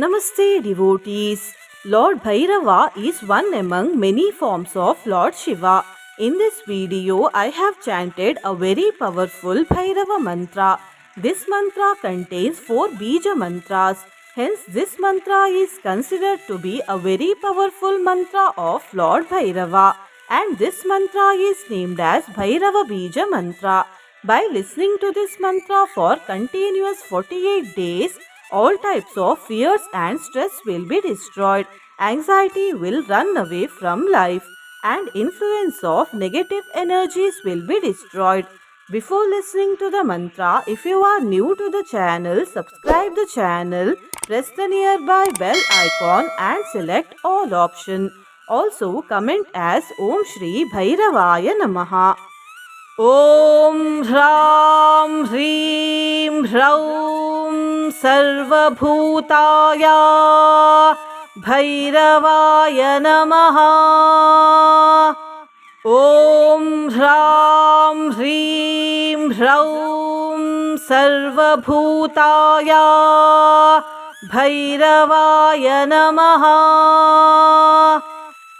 Namaste devotees. Lord Bhairava is one among many forms of Lord Shiva. In this video, I have chanted a very powerful Bhairava mantra. This mantra contains 4 Bija mantras. Hence, this mantra is considered to be a very powerful mantra of Lord Bhairava. And this mantra is named as Bhairava Bija mantra. By listening to this mantra for continuous 48 days, all types of fears and stress will be destroyed. Anxiety will run away from life and influence of negative energies will be destroyed. Before listening to the mantra, if you are new to the channel, subscribe the channel, press the nearby bell icon and select all option. Also comment as Om Shri Bhairavaya Namaha. ॐ ह्रां ह्रीं ह्रौं सर्वभूताय भैरवाय नमः। ॐ ह्रां ह्रीं ह्रौं सर्वभूताय भैरवाय नमः।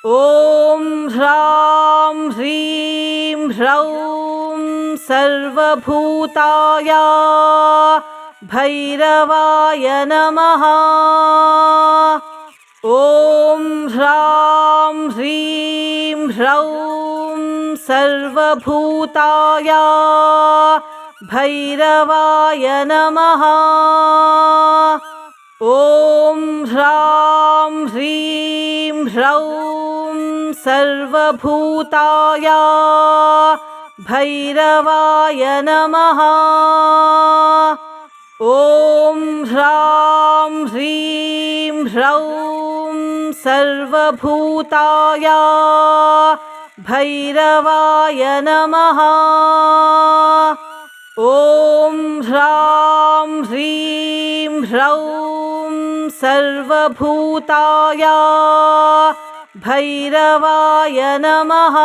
ॐ ह्रां ह्रीं ह्रौं सर्वभूताय भैरवाय नमः। ॐ ह्रां ह्रीं ह्रौं सर्वभूताय भैरवाय नमः। ॐ ह्रां ह्रीं ह्रौं सर्वभूताय भैरवाय नमः। ॐ ह्रां ह्रीं ह्रौं सर्वभूताय भैरवाय नमः। ॐ ह्रां ह्रीं ह्रौं सर्वभूताय भैरवाय नमः।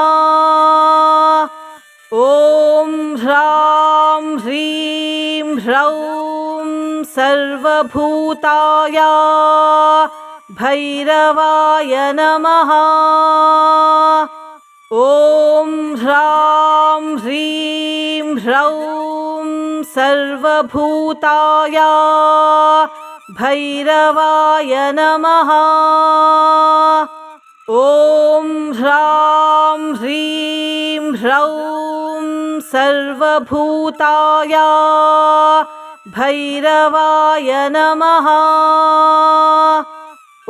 ॐ ह्रां ह्रीं ह्रौं सर्वभूताय भैरवाय नमः। ॐ ह्रां ह्रीं ह्रौं सर्वभूताय भैरवाय नमः। ॐ ह्रां ह्रीं ह्रौं सर्वभूताय भैरवाय नमः।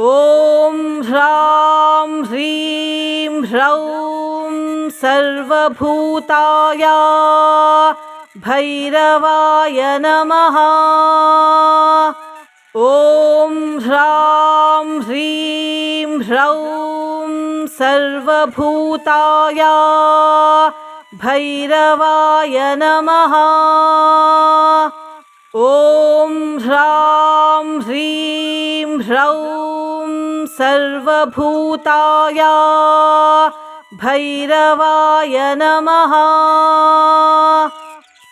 ॐ ह्रां ह्रीं ह्रौं सर्वभूताय भैरवाय नमः। ॐ ह्रां ह्रीं ह्रौं सर्वभूताय भैरवाय नमः। ॐ ह्रां ह्रीं ह्रौं सर्वभूताय भैरवाय नमः।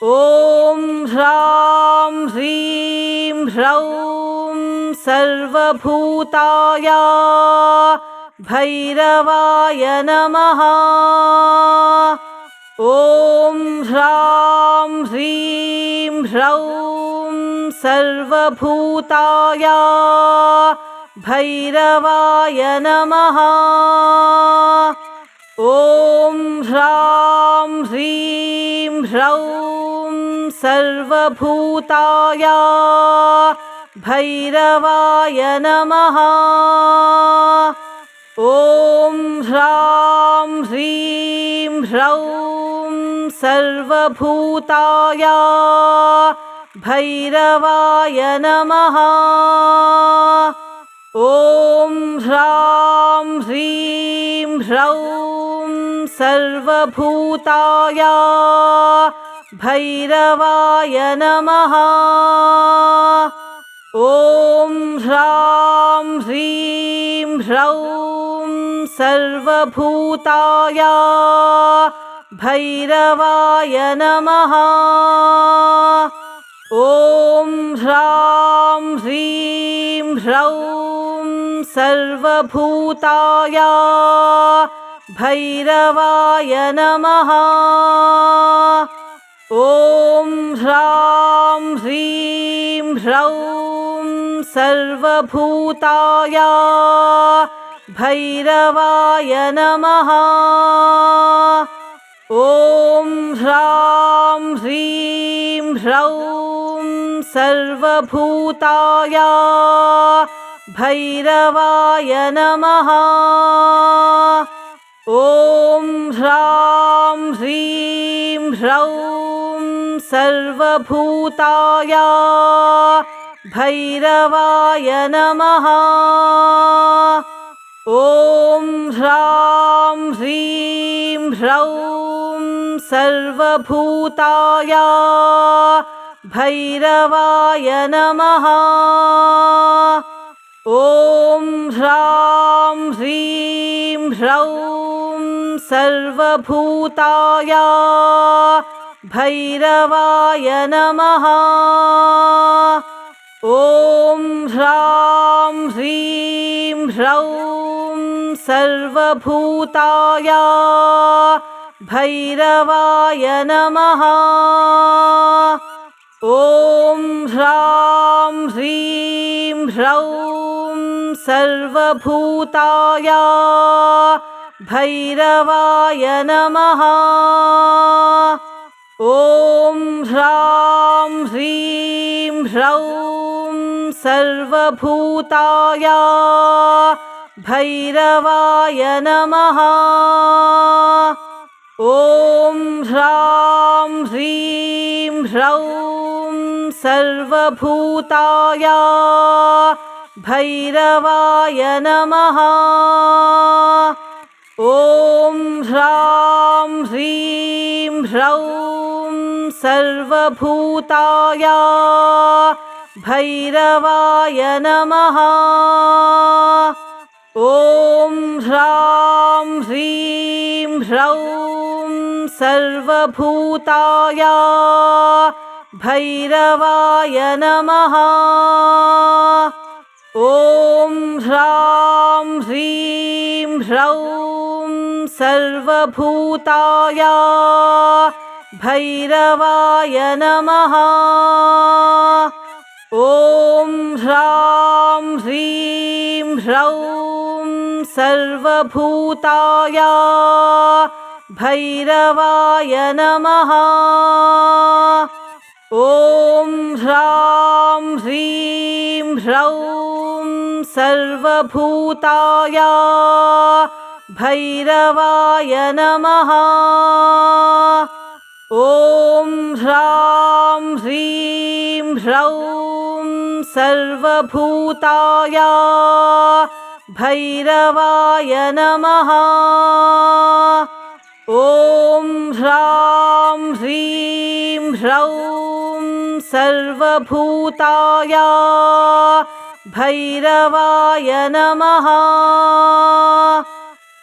ॐ ह्रां ह्रीं ह्रौं सर्वभूताय भैरवाय नमः। ॐ ह्रां ह्रीं ह्रौं सर्वभूताय भैरवाय नमः। ॐ ह्रां ह्रीं ह्रौं सर्वभूताय भैरवाय नमः। ॐ ह्रां ह्रीं ह्रौं सर्वभूताय भैरवाय नमः। ॐ ह्रां ह्रीं ह्रौं सर्वभूताय भैरवाय नमः। ॐ ह्रां ह्रीं ह्रौं सर्वभूताय भैरवाय नमः। ॐ ह्रां ह्रीं ह्रौं सर्वभूताय भैरवाय नमः। ॐ ह्रां ह्रीं ह्रौं सर्वभूताय भैरवाय नमः। ॐ ह्रां ह्रीं ह्रौं सर्वभूताय भैरवाय नमः। ॐ ह्रां ह्रीं ह्रौं सर्वभूताय भैरवाय नमः। ॐ ह्रां ह्रीं ह्रौं सर्वभूताय भैरवाय नमः। ॐ ह्रां ह्रीं ह्रौं सर्वभूताय भैरवाय नमः। ॐ ह्रां ह्रीं ह्रौं सर्वभूताय भैरवाय नमः। ॐ ह्रां ह्रीं ह्रौं सर्वभूताय भैरवाय नमः। ॐ ह्रां ह्रीं ह्रौं सर्वभूताय भैरवाय नमः। ॐ ह्रां ह्रीं ह्रौं सर्वभूताय भैरवाय नमः। ॐ ह्रां ह्रीं ह्रौं सर्वभूताय भैरवाय नमः। ॐ ह्रां ह्रीं ह्रौं सर्वभूताय भैरवाय नमः। ॐ ह्रां ह्रीं ह्रौं सर्वभूताय भैरवाय नमः। ॐ ह्रां ह्रीं ह्रौं सर्वभूताय भैरवाय नमः। ॐ ह्रां ह्रीं ह्रौं सर्वभूताय भैरवाय नमः। ॐ ह्रां ह्रीं ह्रौं सर्वभूताय भैरवाय नमः। ॐ ह्रां ह्रीं ह्रौं सर्वभूताय भैरवाय नमः।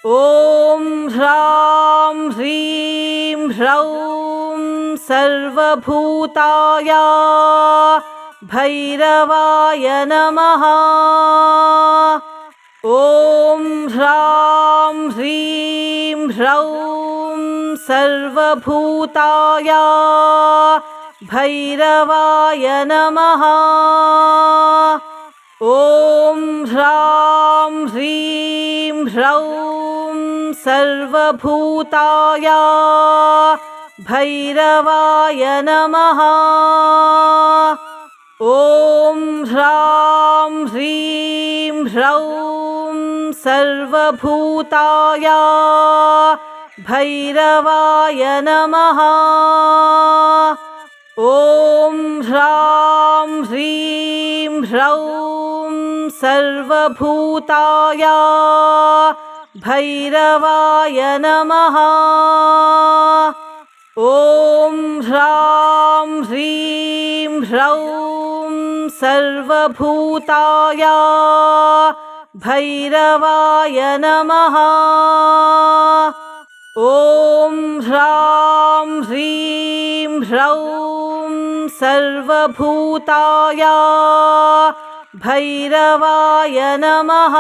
ॐ ह्रां ह्रीं ह्रौं सर्वभूताय भैरवाय नमः। ॐ ह्रां ह्रीं ह्रौं सर्वभूताय भैरवाय नमः। ॐ ह्रां ह्रीं ह्रौं सर्वभूताय भैरवाय नमः। ॐ ह्रां ह्रीं ह्रौं सर्वभूताय भैरवाय नमः। ॐ ह्रां ह्रीं ह्रौं सर्वभूताय भैरवाय नमः। ॐ ह्रां ह्रीं ह्रौं सर्वभूताय भैरवाय नमः। ॐ ह्रां ह्रीं ह्रौं सर्वभूताय भैरवाय नमः।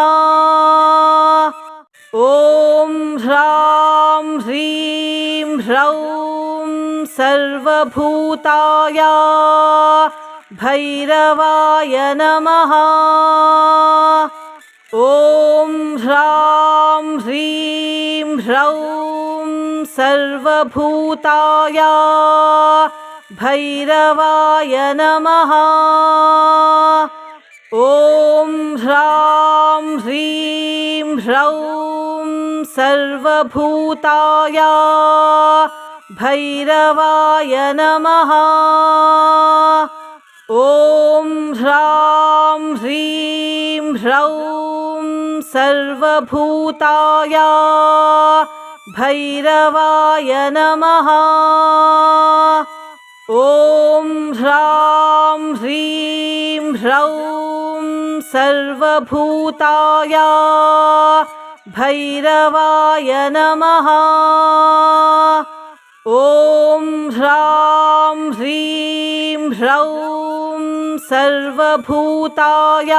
ॐ ह्रां ह्रीं ह्रौं सर्वभूताय भैरवाय नमः। ॐ ह्रां ह्रीं ह्रौं सर्वभूताय भैरवाय नमः। ॐ ह्रां ह्रीं ह्रौं सर्वभूताय भैरवाय नमः। ॐ ह्रां ह्रीं ह्रौं सर्वभूताय भैरवाय नमः। ॐ ह्रां ह्रीं ह्रौं सर्वभूताय भैरवाय नमः। ॐ ह्रां ह्रीं ह्रौं सर्वभूताय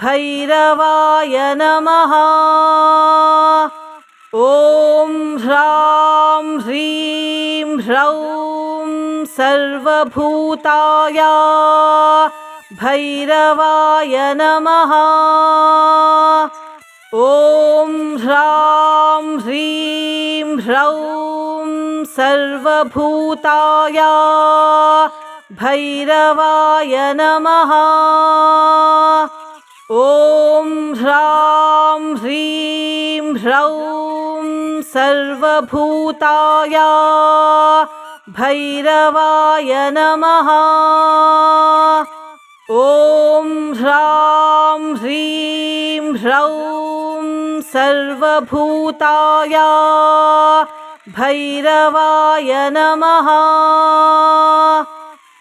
भैरवाय नमः। ॐ ह्रां ह्रीं ह्रौं सर्वभूताय भैरवाय नमः। ॐ ह्रां ह्रीं ह्रौं सर्वभूताय भैरवाय नमः। ॐ ह्रां ह्रीं ह्रौं सर्वभूताय भैरवाय नमः। ॐ ह्रां ह्रीं ह्रौं सर्वभूताय भैरवाय नमः।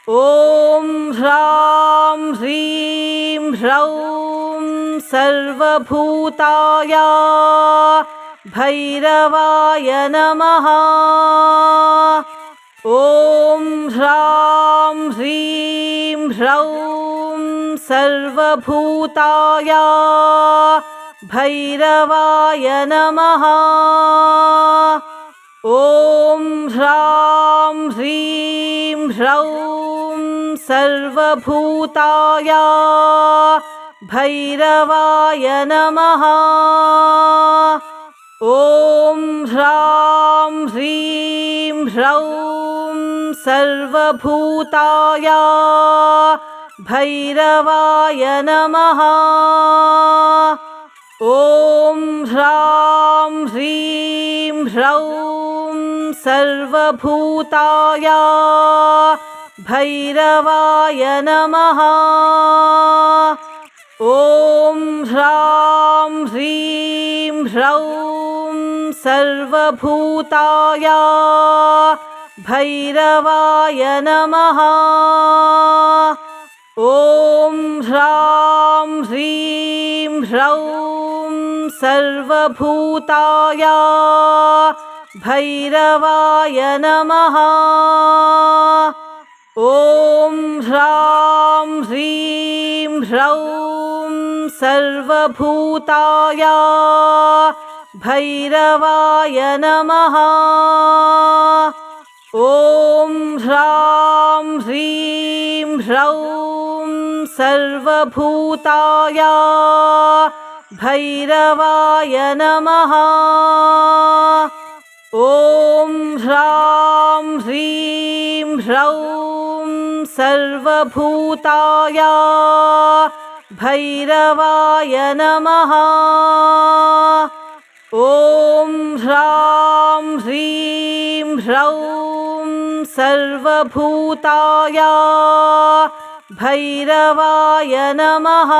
ॐ ह्रां ह्रीं ह्रौं सर्वभूताय भैरवाय नमः। ॐ ह्रां ह्रीं ह्रौं सर्वभूताय भैरवाय नमः। ॐ ह्रां ह्रीं ह्रौं सर्वभूताय भैरवाय नमः। ॐ ह्रां ह्रीं ह्रौं सर्वभूताय भैरवाय नमः। ॐ ह्रां ह्रीं ह्रौं सर्वभूताय भैरवाय नमः। ॐ ह्रां ह्रीं ह्रौं सर्वभूताय भैरवाय नमः। ॐ ह्रां ह्रीं ह्रौं सर्वभूताय भैरवाय नमः। ॐ ह्रां ह्रीं ह्रौं सर्वभूताय भैरवाय नमः। ॐ ह्रां ह्रीं ह्रौं सर्वभूताय भैरवाय नमः। ॐ ह्रां ह्रीं ह्रौं सर्वभूताय भैरवाय नमः। ॐ ह्रां ह्रीं ह्रौं सर्वभूताय भैरवाय नमः।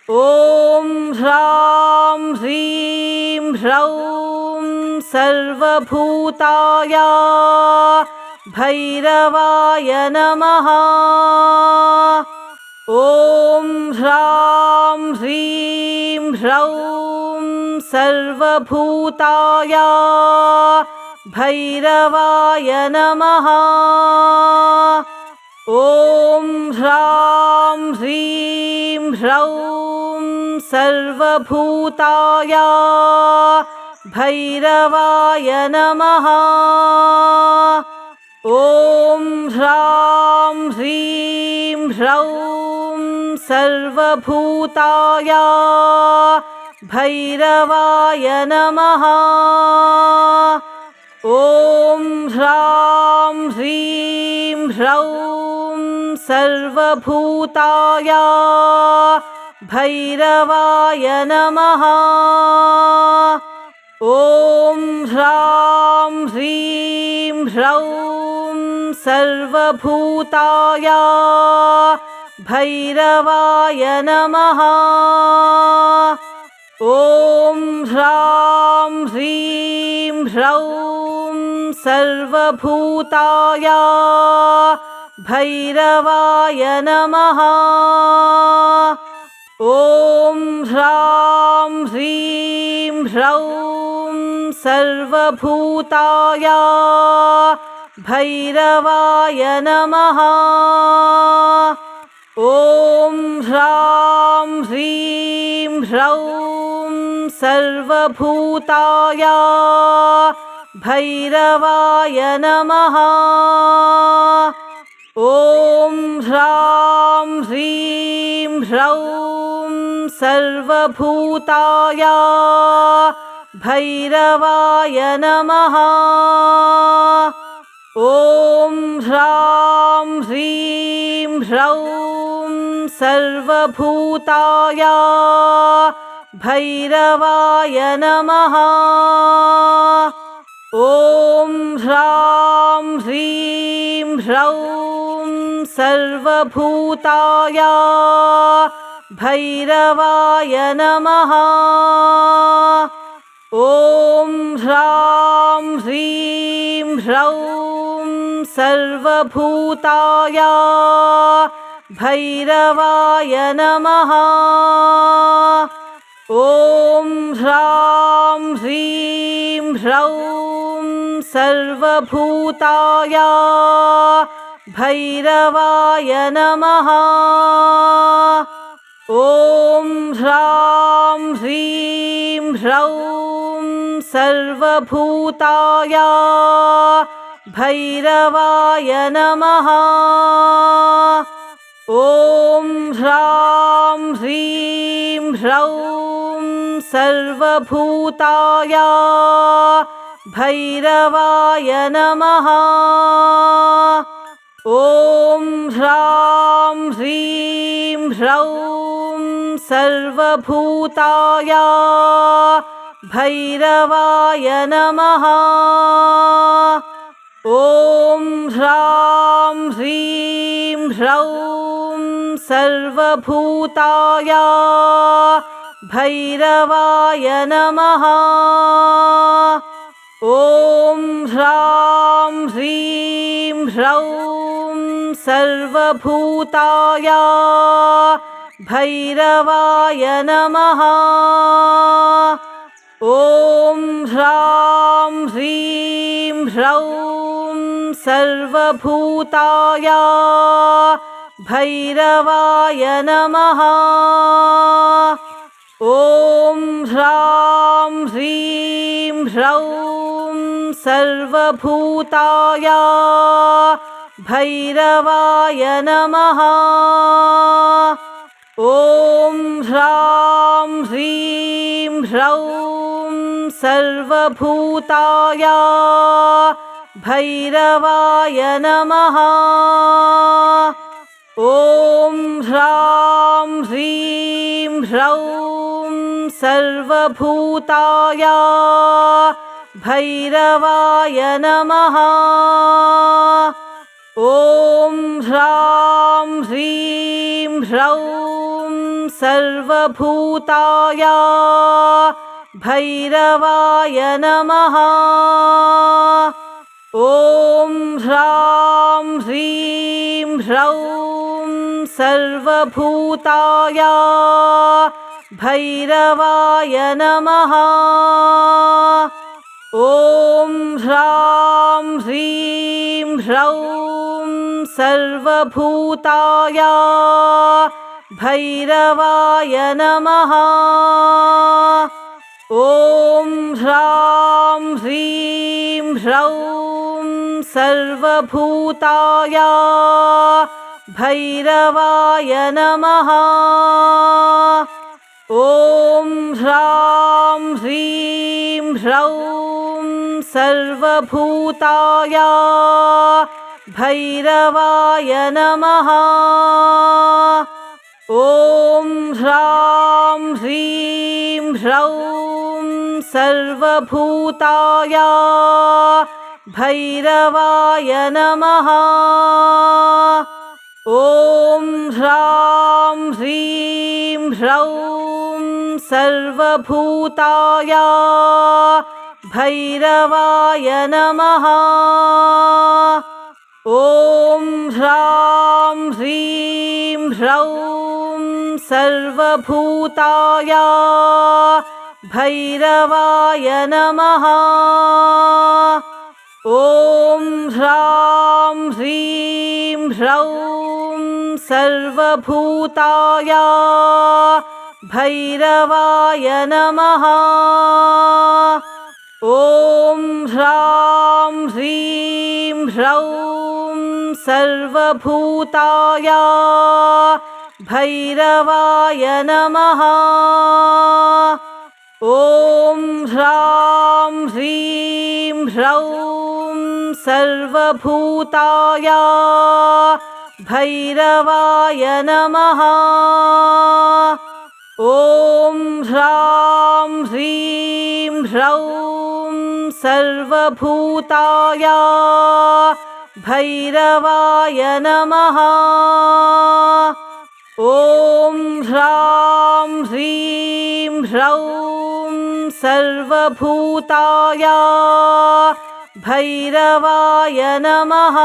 ॐ ह्रां ह्रीं ह्रौं सर्वभूताय भैरवाय नमः। ॐ ह्रां ह्रीं ह्रौं सर्वभूताय भैरवाय नमः। ॐ ह्रां ह्रीं ह्रौं सर्वभूताय भैरवाय नमः। ॐ ह्रां ह्रीं ह्रौं सर्वभूताय भैरवाय नमः। ॐ ह्रां ह्रीं ह्रौं सर्वभूताय भैरवाय नमः। ॐ ह्रां ह्रीं ह्रौं सर्वभूताय भैरवाय नमः। ॐ ह्रां ह्रीं ह्रौं सर्वभूताय भैरवाय नमः। ॐ ह्रां ह्रीं ह्रौं सर्वभूताय भैरवाय नमः। ॐ ह्रां ह्रीं ह्रौं सर्वभूताय भैरवाय नमः। ॐ ह्रां ह्रीं ह्रौं सर्वभूताय भैरवाय नमः। ॐ ह्रां ह्रीं ह्रौं सर्वभूताय भैरवाय नमः। ॐ ह्रां ह्रीं ह्रौं सर्वभूताय भैरवाय नमः। ॐ ह्रां ह्रीं ह्रौं सर्वभूताय भैरवाय नमः। ॐ ह्रां ह्रीं ह्रौं सर्वभूताय भैरवाय नमः। ॐ ह्रां ह्रीं ह्रौं सर्वभूताय भैरवाय नमः। ॐ ह्रां ह्रीं ह्रौं सर्वभूताय भैरवाय नमः। ॐ ह्रां ह्रीं ह्रौं सर्वभूताय भैरवाय नमः। ॐ ह्रां ह्रीं ह्रौं सर्वभूताय भैरवाय नमः। ॐ ह्रां ह्रीं ह्रौं सर्वभूताय भैरवाय नमः। ॐ ह्रां ह्रीं ह्रौं सर्वभूताय भैरवाय नमः। ॐ ह्रां ह्रीं ह्रौं सर्वभूताय भैरवाय नमः। ॐ ह्रां ह्रीं ह्रौं सर्वभूताय भैरवाय नमः। ॐ ह्रां ह्रीं ह्रौं सर्वभूताय भैरवाय नमः। ॐ ह्रां ह्रीं ह्रौं सर्वभूताय भैरवाय नमः। ॐ ह्रां ह्रीं ह्रौं सर्वभूताय भैरवाय नमः। ॐ ह्रां ह्रीं ह्रौं सर्वभूताय भैरवाय नमः। ॐ ह्रां ह्रीं ह्रौं सर्वभूताय भैरवाय नमः। ॐ ह्रां ह्रीं ह्रौं सर्वभूताय भैरवाय नमः। ॐ ह्रां ह्रीं ह्रौं सर्वभूताय भैरवाय नमः। ॐ ह्रां ह्रीं ह्रौं सर्वभूताय भैरवाय नमः। ॐ ह्रां ह्रीं ह्रौं सर्वभूताय भैरवाय नमः। ॐ ह्रां ह्रीं ह्रौं सर्वभूताय भैरवाय नमः। ॐ ह्रां ह्रीं ह्रौं सर्वभूताय भैरवाय नमः। ॐ ह्रां ह्रीं ह्रौं सर्वभूताय भैरवाय नमः। ॐ ह्रां ह्रीं ह्रौं सर्वभूताय भैरवाय नमः। ॐ ह्रां ह्रीं ह्रौं सर्वभूताय भैरवाय नमः।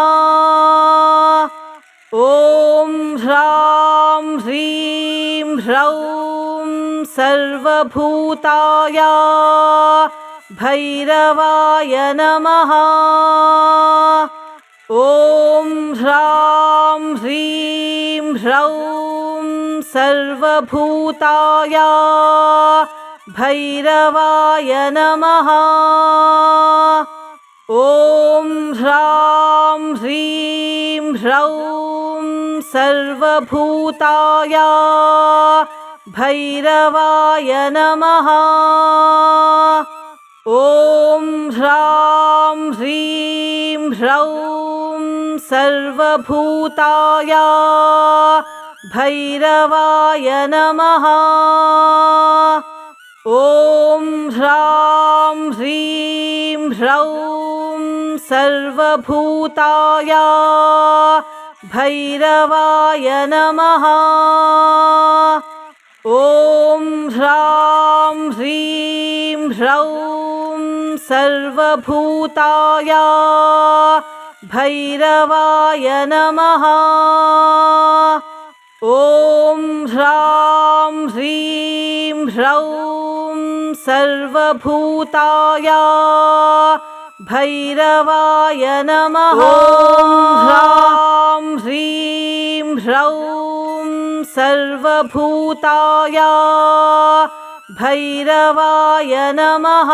ॐ ह्रां ह्रीं ह्रौं सर्वभूताय भैरवाय नमः। ॐ ह्रां ह्रीं ह्रौं सर्वभूताय भैरवाय नमः। ॐ ह्रां ह्रीं ह्रौं सर्वभूताय भैरवाय नमः। ॐ ह्रां ह्रीं ह्रौं सर्वभूताय भैरवाय नमः। ॐ ह्रां ह्रीं ह्रौं सर्वभूताय भैरवाय नमः। ॐ ह्रां ह्रीं ह्रौं सर्वभूताय भैरवाय नमः। ॐ ह्रां ह्रीं ह्रौं सर्वभूताय भैरवाय नमः। ॐ ह्रां ह्रीं ह्रौं सर्वभूताय भैरवाय नमः।